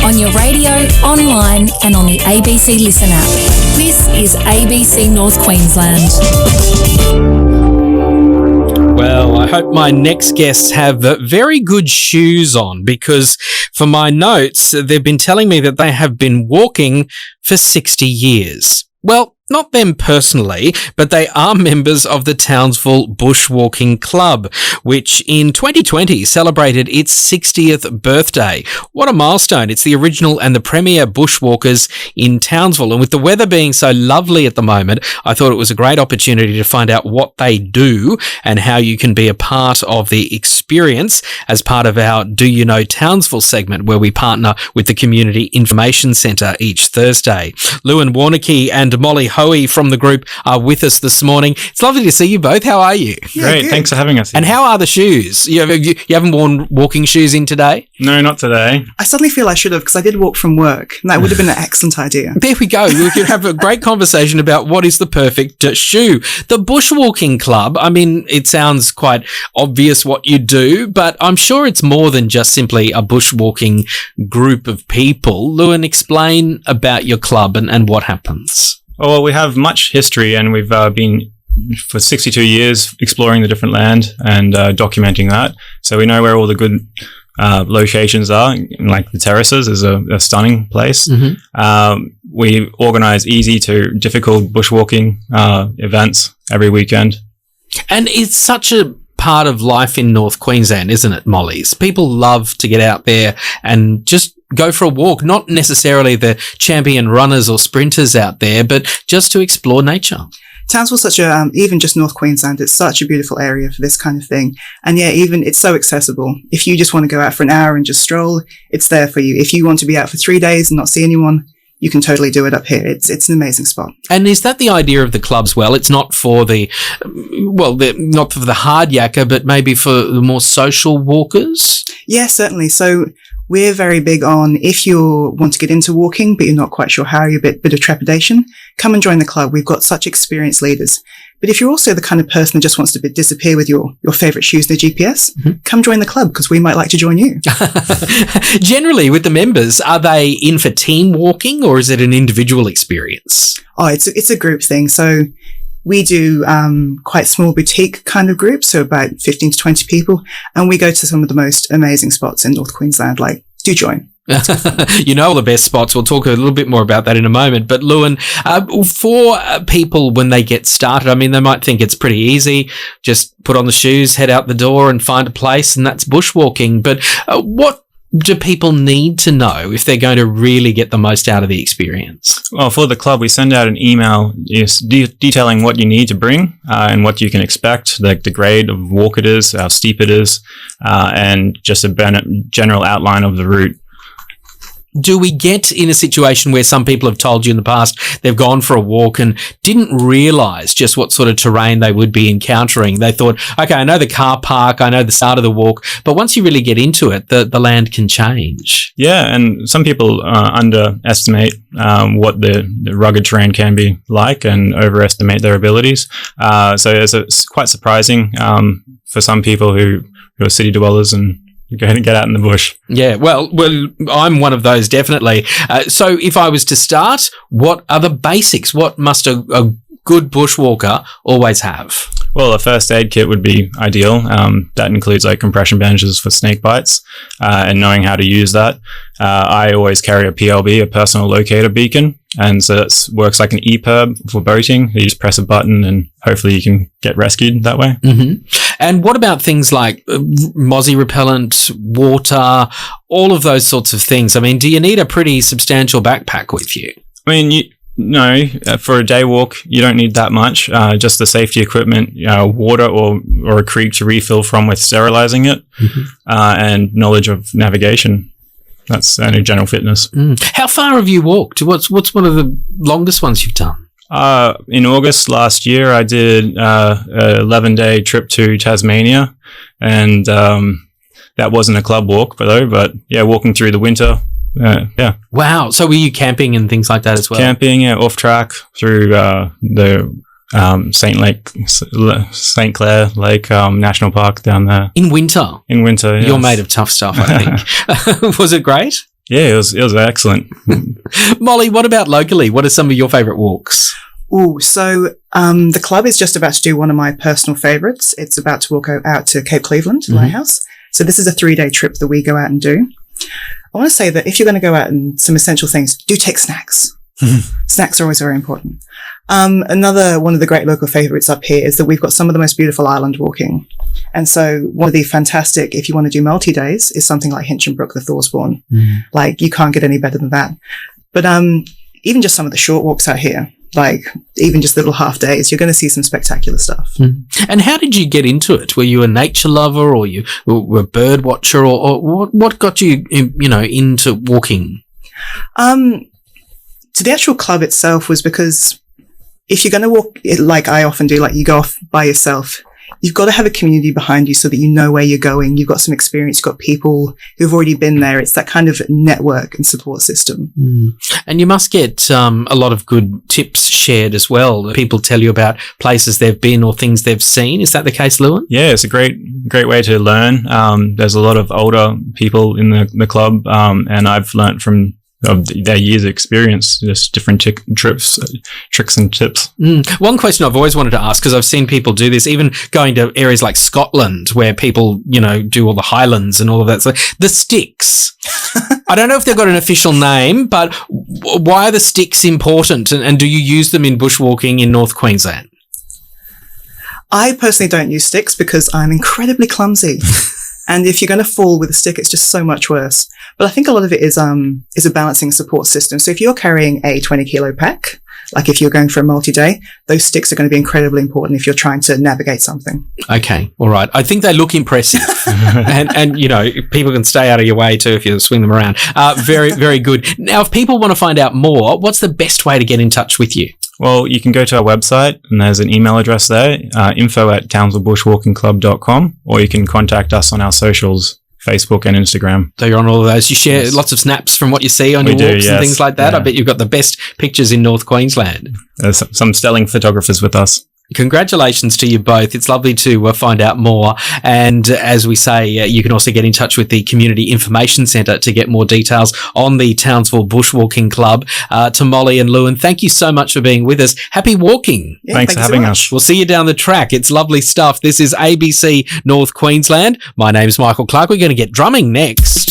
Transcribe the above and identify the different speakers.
Speaker 1: on your radio, online and on the ABC Listen app. This is ABC North Queensland.
Speaker 2: Well, I hope my next guests have very good shoes on, because for my notes, they've been telling me that they have been walking for 60 years. Well, not them personally, but they are members of the Townsville Bushwalking Club, which in 2020 celebrated its 60th birthday. What a milestone. It's the original and the premier bushwalkers in Townsville. And with the weather being so lovely at the moment, I thought it was a great opportunity to find out what they do and how you can be a part of the experience as part of our Do You Know Townsville segment, where we partner with the Community Information Centre each Thursday. Lewin Warneke and Molly Hoey from the group are with us this morning. It's lovely to see you both. How are you?
Speaker 3: Great, thanks for having us here.
Speaker 2: And how are the shoes? You haven't worn walking shoes in today?
Speaker 3: No, not today.
Speaker 4: I suddenly feel I should have, because I did walk from work, and that would have been an excellent idea.
Speaker 2: There we go. We could have a great conversation about what is the perfect shoe. The Bushwalking Club, I mean, it sounds quite obvious what you do, but I'm sure it's more than just simply a bushwalking group of people. Lewin, explain about your club and what happens.
Speaker 3: Well, we have much history, and we've been for 62 years exploring the different land and documenting that. So we know where all the good locations are, like the terraces is a stunning place. Mm-hmm. We organize easy to difficult bushwalking events every weekend.
Speaker 2: And it's such a part of life in North Queensland, isn't it, Molly's? People love to get out there and just go for a walk, not necessarily the champion runners or sprinters out there, but just to explore nature.
Speaker 4: Townsville's such a, even just North Queensland, it's such a beautiful area for this kind of thing. And yeah, even it's so accessible. If you just want to go out for an hour and just stroll, it's there for you. If you want to be out for 3 days and not see anyone, you can totally do it up here. It's an amazing spot. And
Speaker 2: is that the idea of the club as well? It's not for not for the hard yakka, but maybe for the more social walkers?
Speaker 4: Yeah, certainly. So we're very big on, if you want to get into walking, but you're not quite sure how, you're a bit of trepidation, come and join the club. We've got such experienced leaders. But if you're also the kind of person that just wants to disappear with your favourite shoes and the GPS, mm-hmm. come join the club, because we might like to join you.
Speaker 2: Generally, with the members, are they in for team walking, or is it an individual experience?
Speaker 4: Oh, it's a group thing. So we do quite small boutique kind of groups, so about 15 to 20 people, and we go to some of the most amazing spots in North Queensland. Like, do join.
Speaker 2: You know all the best spots. We'll talk a little bit more about that in a moment. But Lewin, for people when they get started, I mean, they might think it's pretty easy. Just put on the shoes, head out the door and find a place, and that's bushwalking. But what do people need to know if they're going to really get the most out of the experience?
Speaker 3: Well, for the club, we send out an email detailing what you need to bring and what you can expect, like the grade of walk it is, how steep it is, and just a general outline of the route.
Speaker 2: Do we get in a situation where some people have told you in the past they've gone for a walk and didn't realise just what sort of terrain they would be encountering? They thought, okay, I know the car park, I know the start of the walk, but once you really get into it, the land can change.
Speaker 3: Yeah, and some people underestimate what the rugged terrain can be like and overestimate their abilities. So it's quite surprising for some people who are city dwellers and go ahead and get out in the bush.
Speaker 2: Yeah, well, I'm one of those, definitely. So if I was to start, what are the basics? What must a good bushwalker always have?
Speaker 3: Well, a first aid kit would be ideal. That includes like compression bandages for snake bites and knowing how to use that. I always carry a PLB, a personal locator beacon. And so that works like an EPIRB for boating. You just press a button and hopefully you can get rescued that way.
Speaker 2: Mm-hmm. And what about things like mozzie repellent, water, all of those sorts of things? I mean, do you need a pretty substantial backpack with you?
Speaker 3: I mean, no, for a day walk, you don't need that much. Just the safety equipment, water or a creek to refill from with sterilizing it, mm-hmm. And knowledge of navigation. That's only general fitness.
Speaker 2: Mm. How far have you walked? What's one of the longest ones you've done?
Speaker 3: In August last year, I did a 11-day trip to Tasmania, and that wasn't a club walk, but yeah, walking through the winter. Yeah.
Speaker 2: Wow. So were you camping and things like that as well?
Speaker 3: Camping, yeah, off track through the St. Clair Lake National Park down there.
Speaker 2: In winter?
Speaker 3: In winter, yes.
Speaker 2: You're made of tough stuff, I think. Was it great?
Speaker 3: Yeah, it was excellent.
Speaker 2: Molly, what about locally? What are some of your favourite walks?
Speaker 4: So the club is just about to do one of my personal favourites. It's about to walk out to Cape Cleveland Lighthouse. So this is a 3-day trip that we go out and do. I want to say that if you're going to go out and some essential things, do take snacks. Snacks are always very important. Another one of the great local favourites up here is that we've got some of the most beautiful island walking. And so one of the fantastic, if you want to do multi-days, is something like Hinchinbrook, the Thorsbourne. Like, you can't get any better than that. But even just some of the short walks out here, like even just little half days, you're going to see some spectacular stuff.
Speaker 2: And how did you get into it? Were you a nature lover, or you were a bird watcher, or what got you, into walking?
Speaker 4: To the actual club itself was because if you're going to walk, like I often do, like you go off by yourself, you've got to have a community behind you so that you know where you're going. You've got some experience. You've got people who've already been there. It's that kind of network and support system.
Speaker 2: And you must get a lot of good tips shared as well. People tell you about places they've been or things they've seen. Is that the case, Lewin?
Speaker 3: Yeah, it's a great way to learn. There's a lot of older people in the club, and I've learnt from their years of experience, just different tricks and tips.
Speaker 2: One question I've always wanted to ask, because I've seen people do this, even going to areas like Scotland where people, do all the highlands and all of that. So the sticks. I don't know if they've got an official name, but why are the sticks important? And do you use them in bushwalking in North Queensland?
Speaker 4: I personally don't use sticks because I'm incredibly clumsy. And if you're going to fall with a stick, it's just so much worse. But I think a lot of it is a balancing support system. So if you're carrying a 20-kilo pack, like if you're going for a multi-day, those sticks are going to be incredibly important if you're trying to navigate something.
Speaker 2: Okay. All right. I think they look impressive. and people can stay out of your way too if you swing them around. Very, very good. Now, if people want to find out more, what's the best way to get in touch with you?
Speaker 3: Well, you can go to our website and there's an email address there, info@townsvillebushwalkingclub.com, or you can contact us on our socials, Facebook and Instagram.
Speaker 2: So you're on all of those. You share lots of snaps from what you see on your walks and things like that. Yeah. I bet you've got the best pictures in North Queensland.
Speaker 3: There's some sterling photographers with us.
Speaker 2: Congratulations to you both. It's lovely to find out more. And as we say, you can also get in touch with the Community Information Centre to get more details on the Townsville Bushwalking Club. To Molly and Lewin, thank you so much for being with us. Happy walking.
Speaker 3: Yeah, thanks for having us.
Speaker 2: We'll see you down the track. It's lovely stuff. This is ABC North Queensland. My name's Michael Clark. We're going to get drumming next.